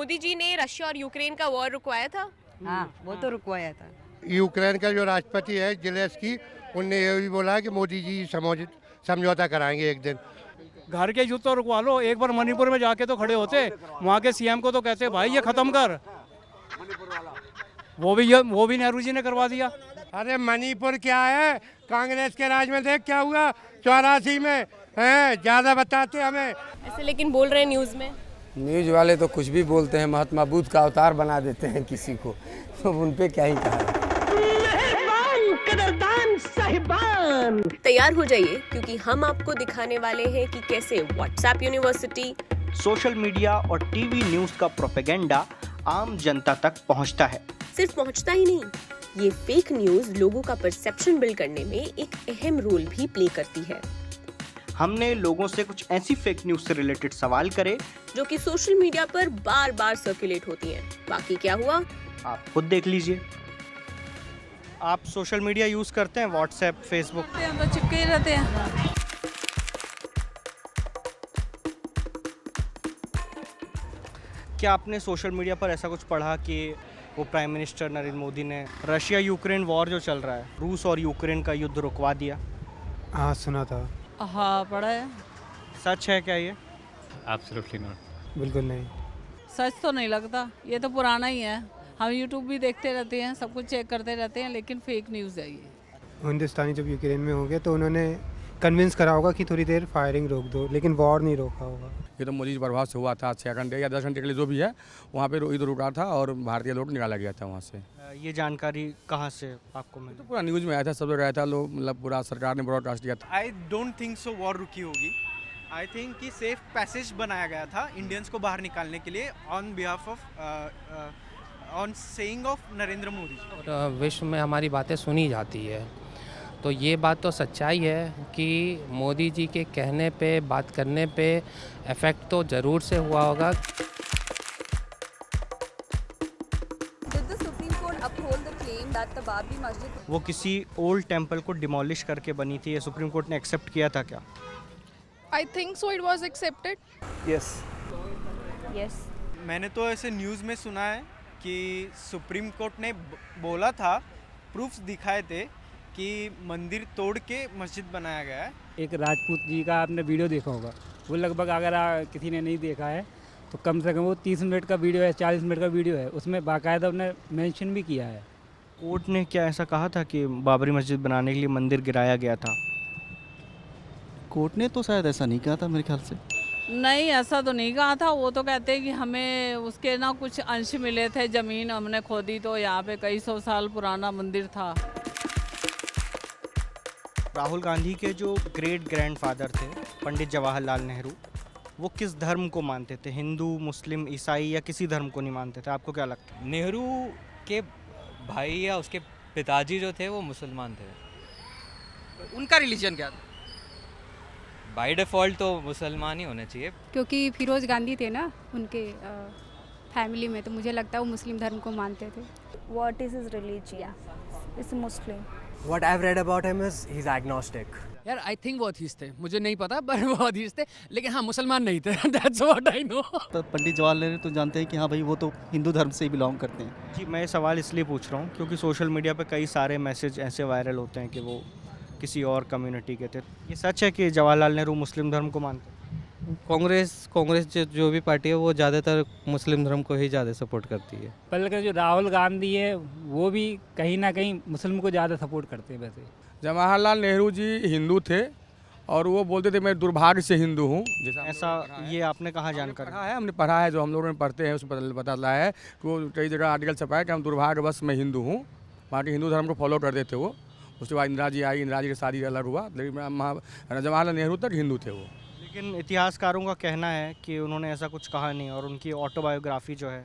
मोदी जी ने रशिया और यूक्रेन का वॉर रुकवाया था। हाँ, वो तो रुकवाया था। यूक्रेन का जो राष्ट्रपति है जेलेंस्की, उनने ये भी बोला कि मोदी जी समझौता कराएंगे एक दिन। घर के युद्ध तो रुकवा लो, एक बार मणिपुर में जाके तो खड़े होते, वहाँ के सीएम को तो कहते भाई ये खत्म कर। वो भी नेहरू जी ने करवा दिया। अरे मणिपुर क्या है, कांग्रेस के राज में देख क्या हुआ 84 में, हैं ज्यादा बताते हमें। ऐसे लेकिन बोल रहे हैं न्यूज में। न्यूज वाले तो कुछ भी बोलते हैं, महात्मा बुद्ध का अवतार बना देते हैं किसी को, तो उन पे क्या ही कहा। तैयार हो जाइए क्योंकि हम आपको दिखाने वाले हैं कि कैसे व्हाट्सएप यूनिवर्सिटी, सोशल मीडिया और टीवी न्यूज का प्रोपेगेंडा आम जनता तक पहुंचता है। सिर्फ पहुंचता ही नहीं, ये फेक न्यूज लोगों का परसेप्शन बिल्ड करने में एक अहम रोल भी प्ले करती है। हमने लोगों से कुछ ऐसी फेक न्यूज से रिलेटेड सवाल करे जो कि सोशल मीडिया पर बार बार सर्कुलेट होती हैं। बाकी क्या हुआ आप खुद देख लीजिए। आप सोशल मीडिया यूज करते हैं, व्हाट्सएप, फेसबुक? हम तो चिपके ही रहते हैं। क्या आपने सोशल मीडिया पर ऐसा कुछ पढ़ा कि वो प्राइम मिनिस्टर नरेंद्र मोदी ने रशिया यूक्रेन वॉर जो चल रहा है, रूस और यूक्रेन का युद्ध रुकवा दिया? हाँ, सुना था। हाँ, पढ़ा है। सच है क्या ये? Absolutely not. बिल्कुल नहीं। सच तो नहीं लगता, ये तो पुराना ही है। हम यूट्यूब भी देखते रहते हैं, सब कुछ चेक करते रहते हैं, लेकिन फेक न्यूज़ है ये। हिंदुस्तानी जब यूक्रेन में होंगे तो उन्होंने कन्विंस करा होगा कि थोड़ी देर फायरिंग रोक दो, लेकिन वॉर नहीं रोका होगा। ये तो मोदी जी प्रभाव से हुआ था, 6 घंटे या 10 घंटे के लिए जो भी है, वहाँ पे युद्ध रुका था और भारतीय लोग निकाला गया था वहाँ से। ये जानकारी कहाँ से आपको मिली? तो पूरा न्यूज़ में आया था, सब लोग आया था, लोग मतलब पूरा सरकार ने ब्रॉडकास्ट किया था। I don't think so war रुकी होगी। आई थिंक कि सेफ पैसेज बनाया गया था इंडियंस को बाहर निकालने के लिए on behalf of on saying of Narendra Modi. विश्व में हमारी बातें सुनी जाती है, तो ये बात तो सच्चाई है कि मोदी जी के कहने पे, बात करने पे इफेक्ट तो ज़रूर से हुआ होगा। वो किसी ओल्ड टेम्पल को डिमोलिश करके बनी थी, ये सुप्रीम कोर्ट ने एक्सेप्ट किया था क्या? I think so, it was accepted. Yes yes मैंने तो ऐसे न्यूज़ में सुना है कि सुप्रीम कोर्ट ने बोला था, प्रूफ्स दिखाए थे कि मंदिर तोड़ के मस्जिद बनाया गया है। एक राजपूत जी का आपने वीडियो देखा होगा, वो लगभग अगर किसी ने नहीं देखा है तो कम से कम वो 30 मिनट का वीडियो है, 40 मिनट का वीडियो है, उसमें बाकायदा उन्होंने मेंशन भी किया है। कोर्ट ने क्या ऐसा कहा था कि बाबरी मस्जिद बनाने के लिए मंदिर गिराया गया था? कोर्ट ने तो शायद ऐसा नहीं कहा था मेरे ख्याल से। नहीं, ऐसा तो नहीं कहा था। वो तो कहते हैं कि हमें उसके ना कुछ अंश मिले थे, ज़मीन हमने खोदी तो यहाँ पे कई 100 साल पुराना मंदिर था। राहुल गांधी के जो ग्रेट ग्रैंडफादर थे पंडित जवाहरलाल नेहरू, वो किस धर्म को मानते थे? हिंदू, मुस्लिम, ईसाई या किसी धर्म को नहीं मानते थे? आपको क्या लगता है? नेहरू के भाई या उसके पिताजी जो थे वो मुसलमान थे। उनका रिलीजन क्या था? बाय डिफ़ॉल्ट तो मुसलमान ही होने चाहिए। क्योंकि फिरोज गांधी थे ना उनके फैमिली में, तो मुझे लगता है वो मुस्लिम धर्म को मानते थे। What is his religion? Is Muslim. What I've read about him is he's agnostic. यार आई थिंक वो अथीस्ट थे, मुझे नहीं पता पर वो अथीस्ट थे, लेकिन हाँ मुसलमान नहीं थे। That's what I know. तो पंडित जवाहरलाल नेहरू तो जानते हैं कि हाँ भाई वो तो हिंदू धर्म से ही बिलोंग करते हैं। जी, मैं ये सवाल इसलिए पूछ रहा हूँ क्योंकि सोशल मीडिया पे कई सारे मैसेज ऐसे वायरल होते हैं कि वो किसी और कम्युनिटी के थे। ये सच है कि जवाहरलाल नेहरू मुस्लिम धर्म को मानते हैं? कांग्रेस जो भी पार्टी है वो ज़्यादातर मुस्लिम धर्म को ही ज़्यादा सपोर्ट करती है। बल्कि जो राहुल गांधी है वो भी कहीं ना कहीं मुस्लिम को ज़्यादा सपोर्ट करते हैं। वैसे जवाहरलाल नेहरू जी हिंदू थे और वो बोलते थे मैं दुर्भाग्य से हिंदू हूँ। जैसा ऐसा ये आपने कहाँ जानकारी? पढ़ा है, हमने पढ़ा है, जो हम लोगों ने पढ़ते हैं उसमें पता चला है कि वो कई जगह आर्टिकल छपा है कि हम दुर्भाग्यवश मैं हिंदू हूँ। बाकी हिंदू धर्म को फॉलो करते थे वो। उसके बाद इंदिरा जी आई, इंदिरा जी की शादी अलग हुआ, लेकिन जवाहरलाल नेहरू तक हिंदू थे वो। लेकिन इतिहासकारों का कहना है कि उन्होंने ऐसा कुछ कहा नहीं, और उनकी ऑटोबायोग्राफी जो है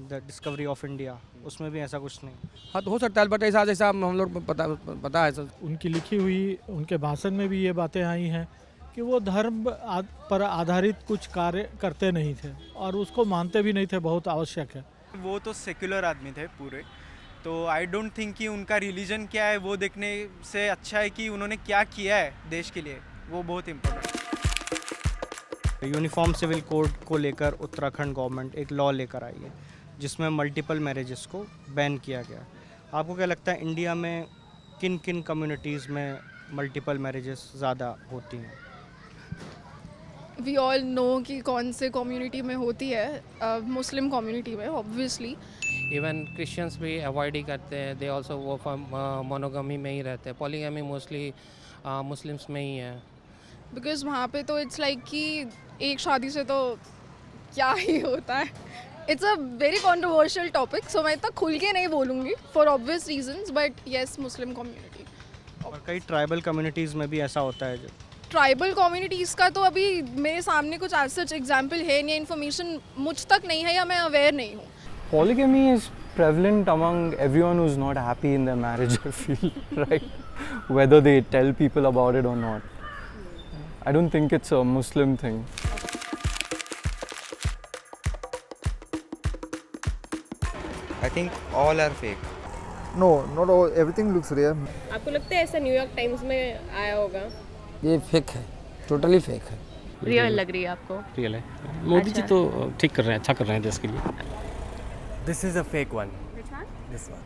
द डिस्कवरी ऑफ इंडिया, उसमें भी ऐसा कुछ नहीं। हाँ, तो हो सकता है, बट ऐसा जैसा हम लोग पता है सर। उनकी लिखी हुई, उनके भाषण में भी ये बातें आई हैं कि वो धर्म पर आधारित कुछ कार्य करते नहीं थे और उसको मानते भी नहीं थे, बहुत आवश्यक है। वो तो सेक्युलर आदमी थे पूरे, तो आई डोंट थिंक कि उनका रिलीजन क्या है वो देखने से अच्छा है कि उन्होंने क्या किया है देश के लिए, वो बहुत इम्पोर्टेंट है। यूनिफॉर्म सिविल कोड को लेकर उत्तराखंड गवर्नमेंट एक लॉ लेकर आई है जिसमें मल्टीपल मैरिजेस को बैन किया गया। आपको क्या लगता है इंडिया में किन किन कम्युनिटीज़ में मल्टीपल मैरिजेस ज़्यादा होती हैं? वी ऑल नो कि कौन से कम्युनिटी में होती है, मुस्लिम कम्युनिटी में ऑब्वियसली। इवन क्रिश्चियंस भी अवॉइड ही करते हैं, दे ऑल्सो वो मोनोगमी में ही रहते हैं। पॉलीगमी मोस्टली मुस्लिम्स में ही है। बिकॉज वहाँ पे तो इट्स लाइक कि एक शादी से तो क्या ही होता है। It's a very controversial topic, so मैं इतना खुल के नहीं बोलूँगी for obvious reasons, but yes Muslim community. और कई ट्राइबल कम्युनिटीज़ में भी ऐसा होता है। जो ट्राइबल कम्युनिटीज़ का तो अभी मेरे सामने कुछ एज सच एग्जाम्पल है नहीं, इन्फॉर्मेशन मुझ तक नहीं है या मैं अवेयर नहीं हूँ। Polygamy is prevalent among everyone who's not happy in their marriage, I feel, right? Whether they tell people about it or not. I don't think it's a Muslim thing. I think all are fake. No, not all. Everything looks real. आपको लगता है ऐसा New York times में आया होगा? ये fake है, totally fake है। रियल लग रही है आपको? रियल है। मोदी जी तो ठीक कर रहे हैं, अच्छा कर रहे हैं देश के लिए। This is a fake one. Which one? This one.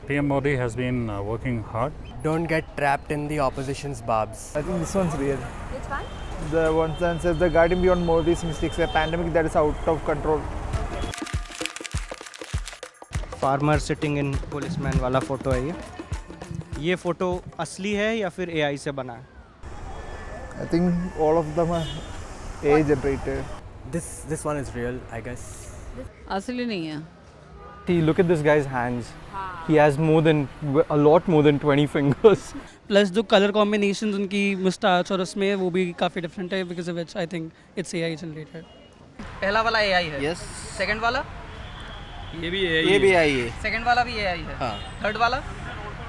PM Modi has been working hard. Don't get trapped in the opposition's barbs. I think this one's real. Which one? The one that says the guiding beyond Modi's mistakes, a pandemic that is out of control. Farmer sitting in policeman वाला photo है ये photo असली है या फिर AI से बना है? I think all of them are AI generated. This one is real, I guess. असली नहीं है। See, look at this guy's hands. He has a lot more than 20 fingers. Plus जो कलर कॉम्बिनेशंस उनकी मुस्टाच और उसमें वो भी काफ़ी डिफरेंट है, because of which I think it's AI generated. पहला वाला AI है। यस। सेकंड वाला? ये भी AI है। सेकंड वाला भी AI है। हाँ। थर्ड वाला?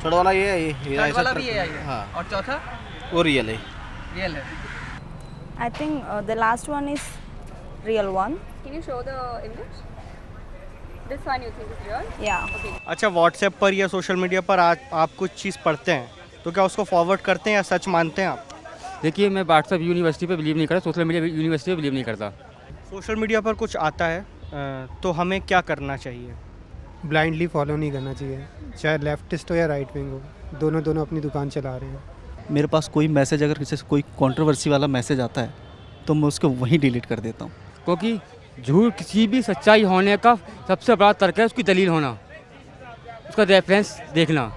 थर्ड वाला ये है। थर्ड वाला भी AI है। हाँ। और चौथा? वो रियल है। रियल है। I think the last one is real one. Can you show the image? This one you think is real? Yeah. Okay. अच्छा, व्हाट्सएप पर या सोशल मीडिया पर आप कुछ चीज़ पढ़ते हैं तो क्या उसको फॉरवर्ड करते हैं या सच मानते हैं आप? देखिए, मैं व्हाट्सएप यूनिवर्सिटी पे बिलीव नहीं करता, सोशल मीडिया यूनिवर्सिटी पे बिलीव नहीं करता। सोशल मीडिया पर कुछ आता है तो हमें क्या करना चाहिए? ब्लाइंडली फॉलो नहीं करना चाहिए, चाहे लेफ्टिस्ट हो या राइट विंग हो, दोनों अपनी दुकान चला रहे हैं। मेरे पास कोई मैसेज, अगर किसी से कोई कंट्रोवर्सी वाला मैसेज आता है तो मैं उसको वहीं डिलीट कर देता हूँ। क्योंकि झूठ किसी भी सच्चाई होने का सबसे बड़ा तर्क है उसकी दलील होना, उसका रेफरेंस देखना।